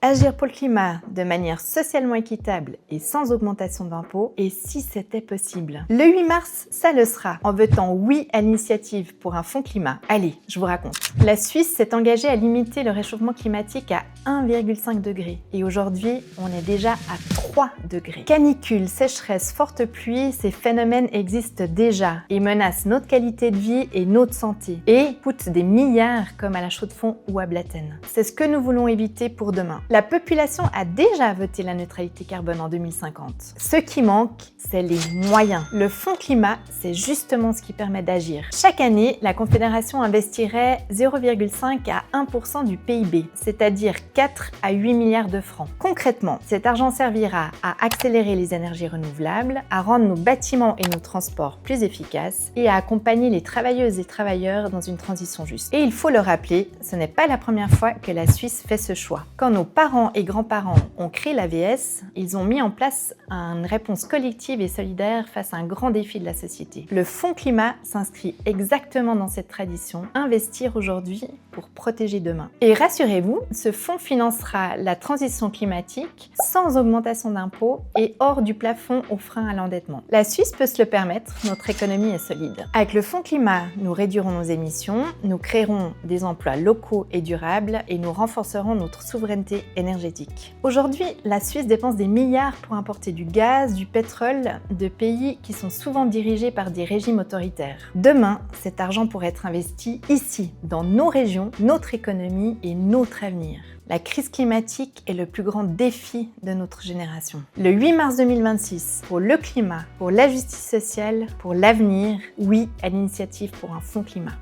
Agir pour le climat de manière socialement équitable et sans augmentation d'impôts, et si c'était possible. Le 8 mars, ça le sera, en votant oui à l'initiative pour un fonds climat. Allez, je vous raconte. La Suisse s'est engagée à limiter le réchauffement climatique à 1,5 degré, et aujourd'hui, on est déjà à 3 degrés. Canicule, sécheresse, forte pluie, ces phénomènes existent déjà et menacent notre qualité de vie et notre santé, et coûtent des milliards comme à la Chaux-de-Fonds ou à Blatten. C'est ce que nous voulons éviter pour demain. La population a déjà voté la neutralité carbone en 2050. Ce qui manque, c'est les moyens. Le fonds climat, c'est justement ce qui permet d'agir. Chaque année, la Confédération investirait 0,5 à 1% du PIB, c'est-à-dire 4 à 8 milliards de francs. Concrètement, cet argent servira à accélérer les énergies renouvelables, à rendre nos bâtiments et nos transports plus efficaces et à accompagner les travailleuses et travailleurs dans une transition juste. Et il faut le rappeler, ce n'est pas la première fois que la Suisse fait ce choix. Quand nos parents et grands-parents ont créé l'AVS, ils ont mis en place une réponse collective et solidaire face à un grand défi de la société. Le fonds climat s'inscrit exactement dans cette tradition, investir aujourd'hui pour protéger demain. Et rassurez-vous, ce fonds financera la transition climatique sans augmentation d'impôts et hors du plafond au frein à l'endettement. La Suisse peut se le permettre, notre économie est solide. Avec le fonds climat, nous réduirons nos émissions, nous créerons des emplois locaux et durables et nous renforcerons notre souveraineté énergétique. Aujourd'hui, la Suisse dépense des milliards pour importer du gaz, du pétrole de pays qui sont souvent dirigés par des régimes autoritaires. Demain, cet argent pourrait être investi ici, dans nos régions, notre économie et notre avenir. La crise climatique est le plus grand défi de notre génération. Le 8 mars 2026, pour le climat, pour la justice sociale, pour l'avenir, oui à l'initiative pour un fonds climat.